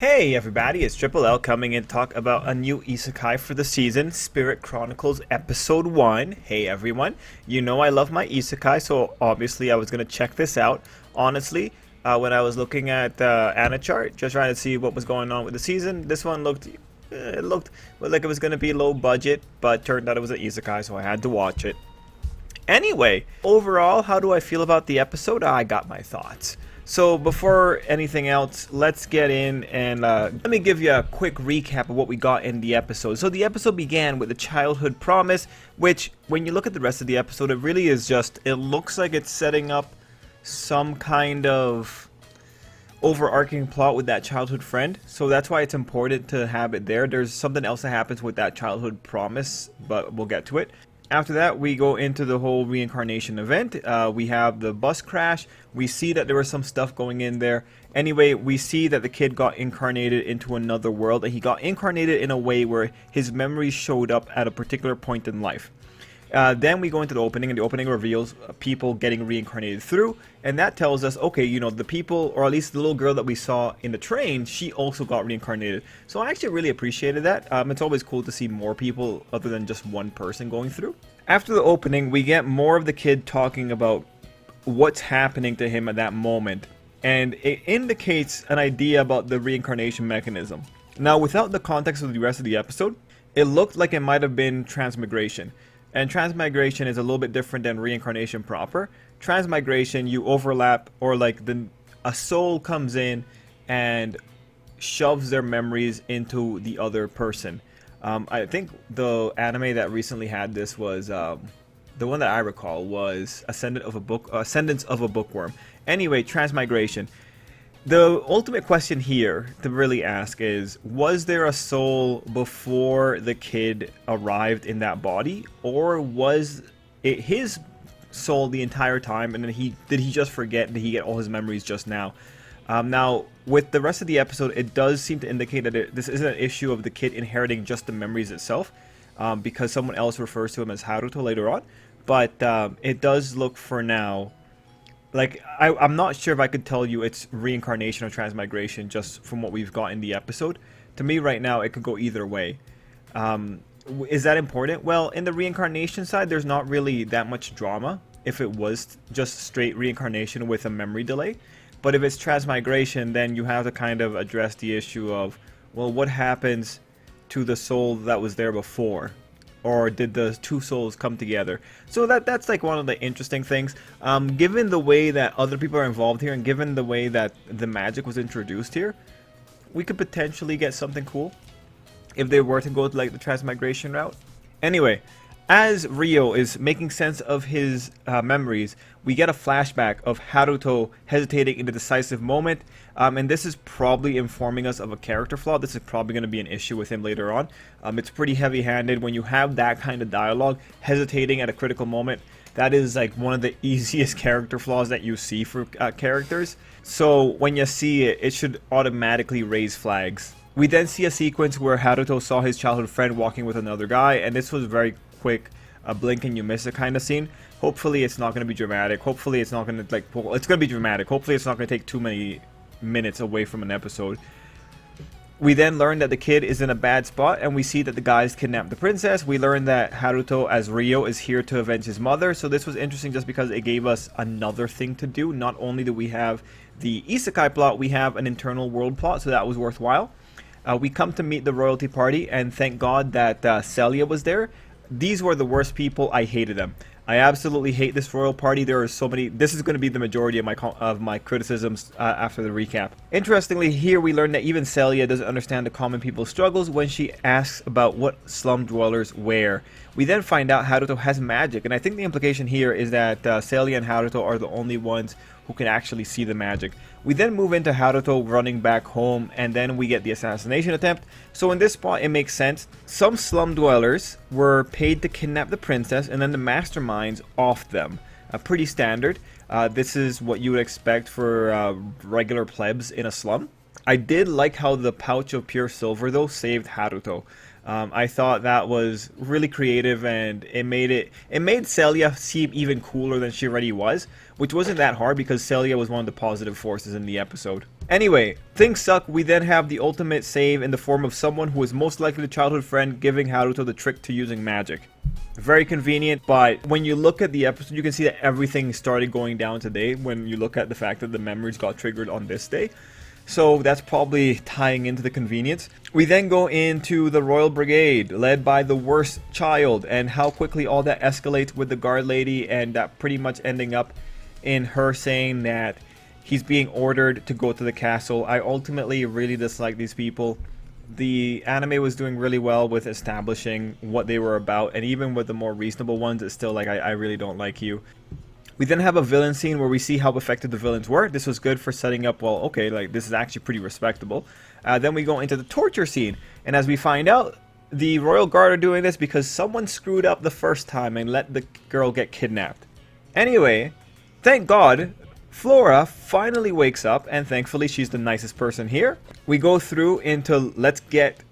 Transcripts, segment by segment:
Hey everybody, it's Tripl-L coming in to talk about a new Isekai for the season, Spirit Chronicles Episode 1. Hey everyone, you know I love my Isekai, so obviously I was going to check this out. Honestly, when I was looking at the Ana chart, just trying to see what was going on with the season, this one looked like it was going to be low budget, but turned out it was an Isekai, so I had to watch it. Anyway, overall, how do I feel about the episode? I got my thoughts. So before anything else, let's get in and let me give you a quick recap of what we got in the episode. So the episode began with a childhood promise, which when you look at the rest of the episode, it really is just, it looks like it's setting up some kind of overarching plot with that childhood friend. So that's why it's important to have it there. There's something else that happens with that childhood promise, but we'll get to it. After that, we go into the whole reincarnation event. We have the bus crash. We see that there was some stuff going in there. Anyway, we see that the kid got incarnated into another world, and he got incarnated in a way where his memories showed up at a particular point in life. Then we go into the opening, and the opening reveals people getting reincarnated through, and that tells us, okay, you know, the people, or at least the little girl that we saw in the train, she also got reincarnated. So I actually really appreciated that. It's always cool to see more people other than just one person going through. After the opening, we get more of the kid talking about what's happening to him at that moment, and it indicates an idea about the reincarnation mechanism. Now, without the context of the rest of the episode, it looked like it might have been transmigration. And transmigration is a little bit different than reincarnation proper. Transmigration, you overlap, or like a soul comes in and shoves their memories into the other person. I think the anime that recently had this was the one that I recall was Ascendance of a Bookworm. Anyway, transmigration. The ultimate question here to really ask is, was there a soul before the kid arrived in that body, or was it his soul the entire time, and then did he just forget? Did he get all his memories just now? Now, with the rest of the episode, it does seem to indicate that this isn't an issue of the kid inheriting just the memories itself, because someone else refers to him as Haruto later on, but it does look for now like, I'm not sure if I could tell you it's reincarnation or transmigration just from what we've got in the episode. To me right now, it could go either way. Is that important? Well, in the reincarnation side, there's not really that much drama if it was just straight reincarnation with a memory delay. But if it's transmigration, then you have to kind of address the issue of, well, what happens to the soul that was there before? Or did the two souls come together? So that's like one of the interesting things. Given the way that other people are involved here, and given the way that the magic was introduced here, we could potentially get something cool if they were to go to like the transmigration route. Anyway, as Rio is making sense of his memories, we get a flashback of Haruto hesitating in a decisive moment, and this is probably informing us of a character flaw. This is probably going to be an issue with him later on. It's pretty heavy-handed when you have that kind of dialogue, hesitating at a critical moment. That is like one of the easiest character flaws that you see for characters. So when you see it, it should automatically raise flags. We then see a sequence where Haruto saw his childhood friend walking with another guy, and this was very quick, a blink and you miss it kind of scene. Hopefully it's not going to be dramatic. Hopefully it's not going to, like, well, it's going to be dramatic. Hopefully it's not going to take too many minutes away from an episode. We then learn that the kid is in a bad spot, and we see that the guys kidnapped the princess. We learn that Haruto, as Rio, is here to avenge his mother. So this was interesting just because it gave us another thing to do. Not only do we have the Isekai plot, we have an internal world plot, so that was worthwhile. We come to meet the royalty party, and thank God that Celia was there. These were the worst people. I hated them. I absolutely hate this royal party. There are so many. This is going to be the majority of my criticisms after the recap. Interestingly, here we learn that even Celia doesn't understand the common people's struggles when she asks about what slum dwellers wear. We then find out Haruto has magic, and I think the implication here is that Celia and Haruto are the only ones who can actually see the magic. We then move into Haruto running back home, and then we get the assassination attempt. So in this spot, it makes sense. Some slum dwellers were paid to kidnap the princess, and then the masterminds off them. Pretty standard. This is what you would expect for regular plebs in a slum. I did like how the pouch of pure silver, though, saved Haruto. I thought that was really creative, and it made Celia seem even cooler than she already was, which wasn't that hard because Celia was one of the positive forces in the episode. Anyway, things suck. We then have the ultimate save in the form of someone who is most likely the childhood friend giving Haruto the trick to using magic. Very convenient, but when you look at the episode, you can see that everything started going down today when you look at the fact that the memories got triggered on this day. So that's probably tying into the convenience. We then go into the Royal Brigade, led by the worst child, and how quickly all that escalates with the guard lady, and that pretty much ending up in her saying that he's being ordered to go to the castle. I ultimately really dislike these people. The anime was doing really well with establishing what they were about, and even with the more reasonable ones, it's still like, I really don't like you. We then have a villain scene where we see how effective the villains were. This was good for setting up, well, okay, like this is actually pretty respectable. Then we go into the torture scene, and as we find out, the Royal Guard are doing this because someone screwed up the first time and let the girl get kidnapped. Anyway, thank God, Flora finally wakes up, and thankfully she's the nicest person here. We go through into let's get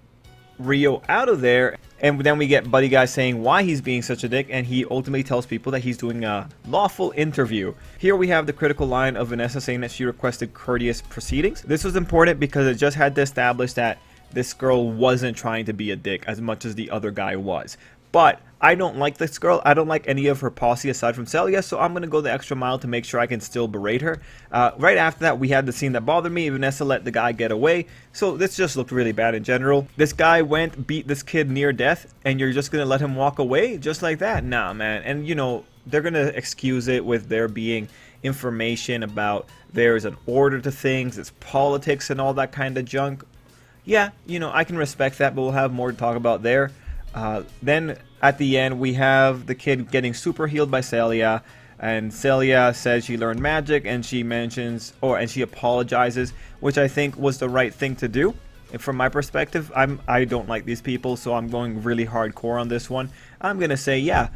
Rio out of there, and then we get Buddy Guy saying why he's being such a dick, and he ultimately tells people that he's doing a lawful interview. Here we have the critical line of Vanessa saying that she requested courteous proceedings. This was important because it just had to establish that this girl wasn't trying to be a dick as much as the other guy was. But I don't like this girl. I don't like any of her posse aside from Celia, so I'm going to go the extra mile to make sure I can still berate her. Right after that, we had the scene that bothered me. Vanessa let the guy get away, so this just looked really bad in general. This guy went, beat this kid near death, and you're just going to let him walk away just like that? Nah, man. And, you know, they're going to excuse it with there being information about there's an order to things, it's politics and all that kind of junk. Yeah, you know, I can respect that, but we'll have more to talk about there. Then at the end, we have the kid getting super healed by Celia, and Celia says she learned magic, and she mentions, and she apologizes, which I think was the right thing to do. And from my perspective, I don't like these people, so I'm going really hardcore on this one. I'm gonna say, yeah,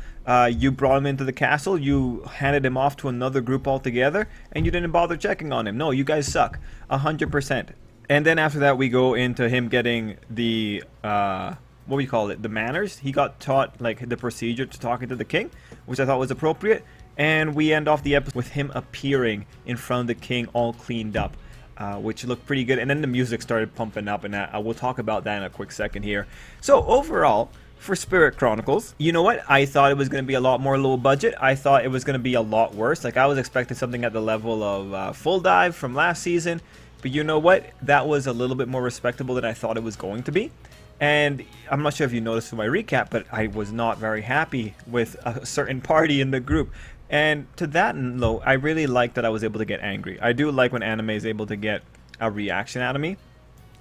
you brought him into the castle, you handed him off to another group altogether, and you didn't bother checking on him. No, you guys suck, 100%. And then after that, we go into him getting the what we call it, the manners. He got taught like the procedure to talking to the king, which I thought was appropriate. And we end off the episode with him appearing in front of the king all cleaned up, which looked pretty good. And then the music started pumping up, and I will talk about that in a quick second here. So overall, for Spirit Chronicles, you know what? I thought it was going to be a lot more low budget. I thought it was going to be a lot worse. Like I was expecting something at the level of Full Dive from last season. But you know what? That was a little bit more respectable than I thought it was going to be. And I'm not sure if you noticed from my recap, but I was not very happy with a certain party in the group. And to that note, I really like that I was able to get angry. I do like when anime is able to get a reaction out of me.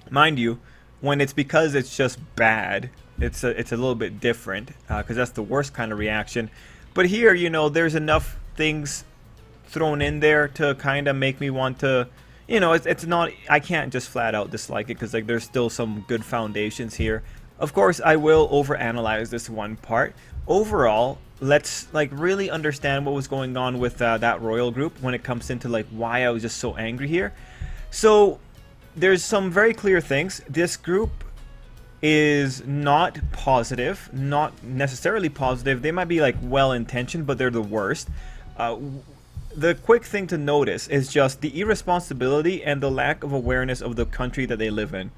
Mind you, when it's because it's just bad, it's a little bit different, because that's the worst kind of reaction. But here, you know, there's enough things thrown in there to kind of make me want to... You know, it's not, I can't just flat out dislike it because like there's still some good foundations here. Of course, I will overanalyze this one part. Overall, let's like really understand what was going on with that royal group when it comes into like why I was just so angry here. So there's some very clear things. This group is not positive, not necessarily positive. They might be like well-intentioned, but they're the worst. The quick thing to notice is just the irresponsibility and the lack of awareness of the country that they live in.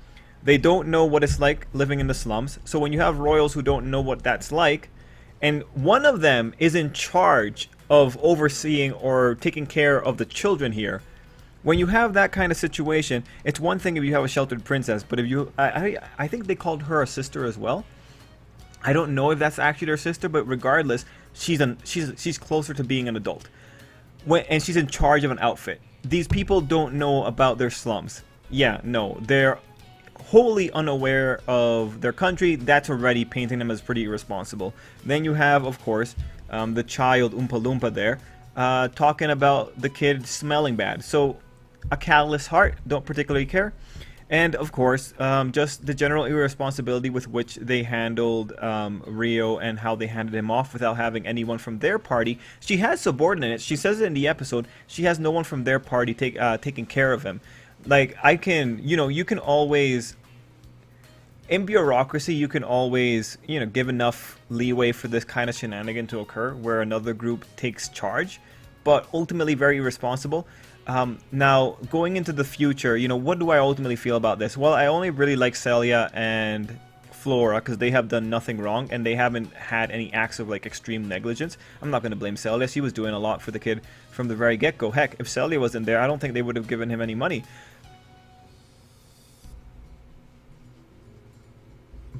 They don't know what it's like living in the slums. So when you have royals who don't know what that's like, and one of them is in charge of overseeing or taking care of the children here, when you have that kind of situation, it's one thing if you have a sheltered princess, but if you, I think they called her a sister as well. I don't know if that's actually their sister, but regardless, she's closer to being an adult. And she's in charge of an outfit. These people don't know about their slums. Yeah, no, they're wholly unaware of their country. That's already painting them as pretty irresponsible. Then you have, of course, the child Oompa Loompa there, talking about the kid smelling bad. So, a callous heart, don't particularly care. And of course, just the general irresponsibility with which they handled Rio and how they handed him off without having anyone from their party. She has subordinates. She says it in the episode. She has no one from their party taking care of him. Like, I can, you know, you can always, in bureaucracy, you can always, you know, give enough leeway for this kind of shenanigan to occur where another group takes charge, but ultimately very irresponsible. Now, going into the future, what do I ultimately feel about this? Well, I only really like Celia and Flora because they have done nothing wrong and they haven't had any acts of like extreme negligence. I'm not going to blame Celia. She was doing a lot for the kid from the very get-go. Heck, if Celia wasn't there, I don't think they would have given him any money.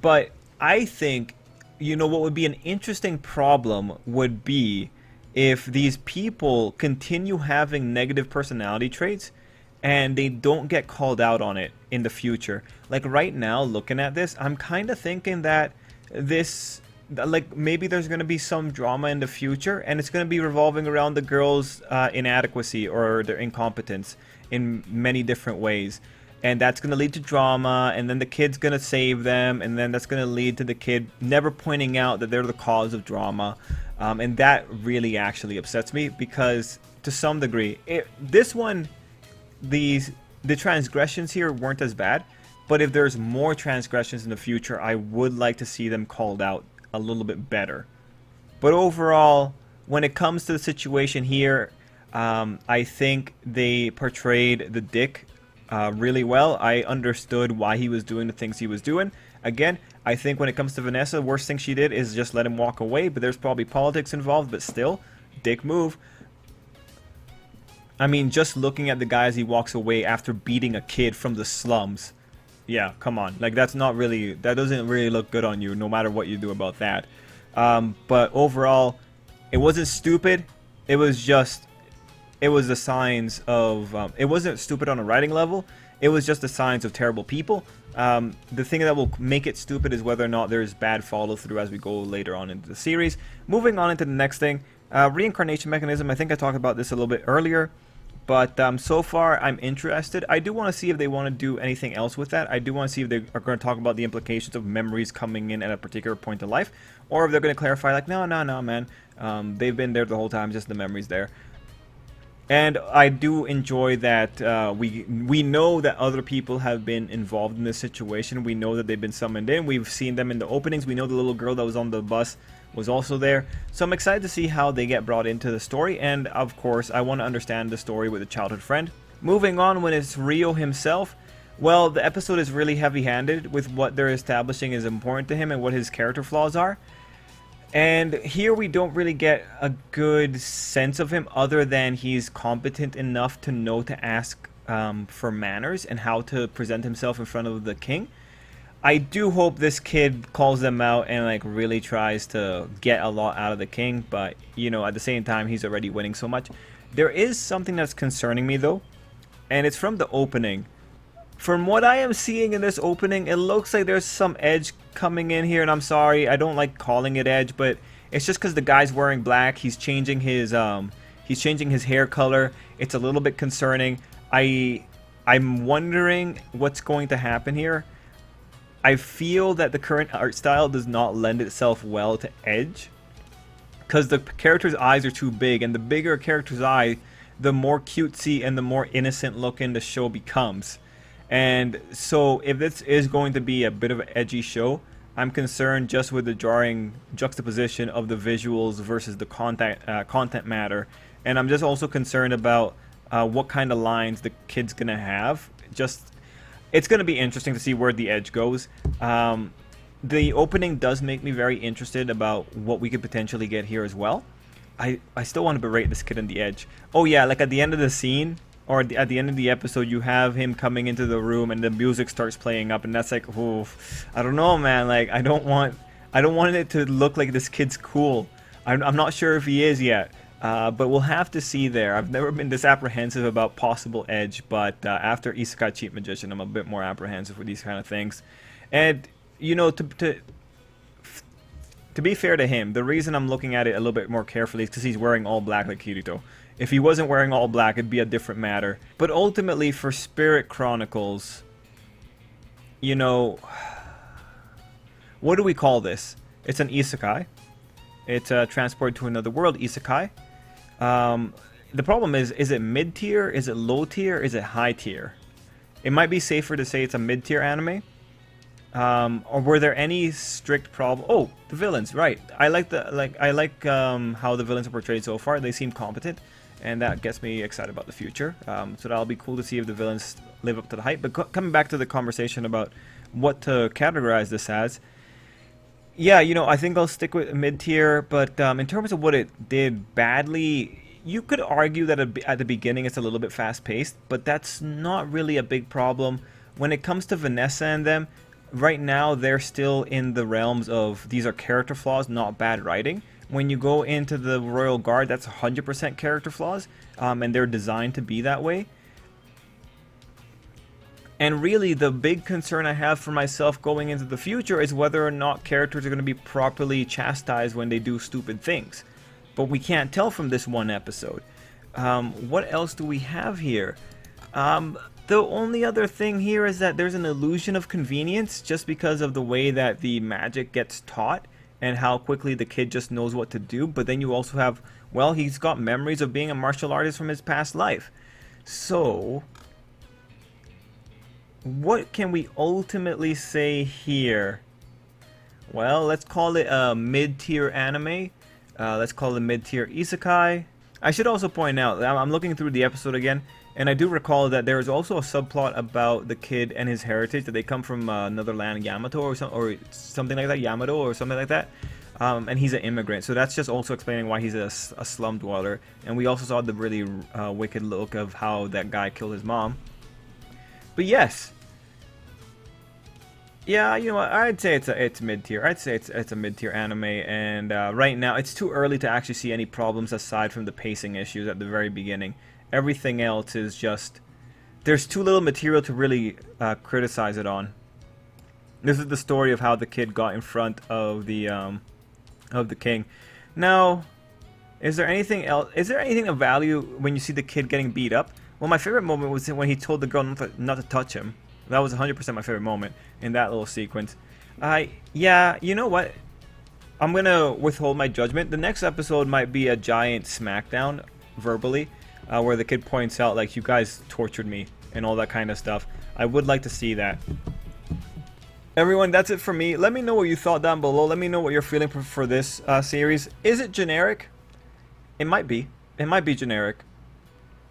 But I think, what would be an interesting problem would be if these people continue having negative personality traits and they don't get called out on it in the future. Like right now, looking at this, I'm kind of thinking that like maybe there's going to be some drama in the future and it's going to be revolving around the girl's inadequacy or their incompetence in many different ways. And that's going to lead to drama, and then the kid's going to save them, and then that's going to lead to the kid never pointing out that they're the cause of drama. And that really actually upsets me because to some degree, this one, the transgressions here weren't as bad, but if there's more transgressions in the future, I would like to see them called out a little bit better. But overall, when it comes to the situation here, I think they portrayed the dick really well. I understood why he was doing the things he was doing. Again, I think when it comes to Vanessa, the worst thing she did is just let him walk away, but there's probably politics involved, but still, dick move. I mean, just looking at the guy as he walks away after beating a kid from the slums. Yeah, come on. Like, that doesn't really look good on you, no matter what you do about that. But overall, it wasn't stupid. It was the signs of, it wasn't stupid on a writing level. It was just the signs of terrible people. The thing that will make it stupid is whether or not there's bad follow through as we go later on into the series. Moving on into the next thing, reincarnation mechanism. I think I talked about this a little bit earlier, but so far I'm interested. I do want to see if they want to do anything else with that. I do want to see if they are going to talk about the implications of memories coming in at a particular point in life, or if they're going to clarify like, no, man, they've been there the whole time, just the memories there. And I do enjoy that we know that other people have been involved in this situation. We know that they've been summoned in. We've seen them in the openings. We know the little girl that was on the bus was also there. So I'm excited to see how they get brought into the story. And of course, I want to understand the story with a childhood friend. Moving on, when it's Rio himself, well, the episode is really heavy-handed with what they're establishing is important to him and what his character flaws are. And here we don't really get a good sense of him other than he's competent enough to know to ask for manners and how to present himself in front of the king. I do hope this kid calls them out and like really tries to get a lot out of the king, but at the same time he's already winning so much. There is something that's concerning me though, and it's from the opening. From what I am seeing in this opening, it looks like there's some edge coming in here, and I'm sorry, I don't like calling it edge, but it's just because the guy's wearing black. He's changing his hair color. It's a little bit concerning. I'm wondering what's going to happen here. I feel that the current art style does not lend itself well to edge, because the character's eyes are too big, and the bigger a character's eye, the more cutesy and the more innocent looking the show becomes. And so if this is going to be a bit of an edgy show, I'm concerned just with the jarring juxtaposition of the visuals versus the content matter. And I'm just also concerned about what kind of lines the kid's going to have. It's going to be interesting to see where the edge goes. The opening does make me very interested about what we could potentially get here as well. I still want to berate this kid on the edge. Oh yeah, like at the end of the scene, or at the end of the episode, you have him coming into the room and the music starts playing up, and that's like, oof, I don't know, man. Like, I don't want it to look like this kid's cool. I'm not sure if he is yet, but we'll have to see there. I've never been this apprehensive about possible edge, but after Isekai Cheat Magician, I'm a bit more apprehensive with these kind of things. And to be fair to him, the reason I'm looking at it a little bit more carefully is because he's wearing all black like Kirito. If he wasn't wearing all black, it'd be a different matter. But ultimately, for Spirit Chronicles, what do we call this? It's an Isekai. It's a transport to another world Isekai. The problem is it mid-tier? Is it low-tier? Is it high-tier? It might be safer to say it's a mid-tier anime. Or were there any strict problem? Oh, the villains, right? I like how the villains are portrayed so far. They seem competent, and that gets me excited about the future. So that'll be cool to see if the villains live up to the hype. But coming back to the conversation about what to categorize this as, yeah, I think I'll stick with mid-tier, but in terms of what it did badly, you could argue that at the beginning it's a little bit fast-paced, but that's not really a big problem. When it comes to Vanessa and them, right now they're still in the realms of these are character flaws, not bad writing. When you go into the Royal Guard, that's 100% character flaws, and they're designed to be that way. And really, the big concern I have for myself going into the future is whether or not characters are going to be properly chastised when they do stupid things. But we can't tell from this one episode. What else do we have here? The only other thing here is that there's an illusion of convenience just because of the way that the magic gets taught and how quickly the kid just knows what to do. But then you also have, well, he's got memories of being a martial artist from his past life. So, what can we ultimately say here? Well, let's call it a mid-tier anime. Let's call it mid-tier isekai. I should also point out, I'm looking through the episode again, and I do recall that there is also a subplot about the kid and his heritage, that they come from another land, Yamato or something like that, Yamato or something like that. And he's an immigrant, so that's just also explaining why he's a slum dweller. And we also saw the really wicked look of how that guy killed his mom. But yes, yeah, you know what? I'd say it's mid-tier. I'd say it's a mid-tier anime, and right now it's too early to actually see any problems aside from the pacing issues at the very beginning. Everything else is just, there's too little material to really criticize it on. This is the story of how the kid got in front of the king. Now, is there anything else? Is there anything of value when you see the kid getting beat up? Well, my favorite moment was when he told the girl not to touch him. That was 100% my favorite moment in that little sequence. Yeah, you know what? I'm gonna withhold my judgment. The next episode might be a giant smackdown, verbally, where the kid points out, like, you guys tortured me and all that kind of stuff. I would like to see that. Everyone, that's it for me. Let me know what you thought down below. Let me know what you're feeling for this series. Is it generic? It might be. It might be generic.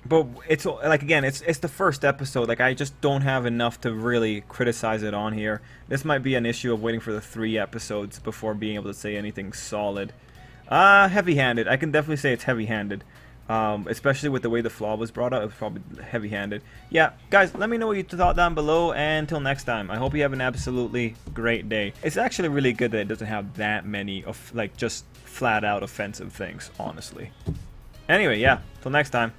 But it's like, again, it's the first episode. Like, I just don't have enough to really criticize it on here. This might be an issue of waiting for the 3 episodes before being able to say anything solid. Heavy-handed. I can definitely say it's heavy-handed. Especially with the way the flaw was brought up, it was probably heavy-handed. Yeah, guys, let me know what you thought down below, and until next time, I hope you have an absolutely great day. It's actually really good that it doesn't have that many of, like, just flat-out offensive things, honestly. Anyway, yeah, till next time.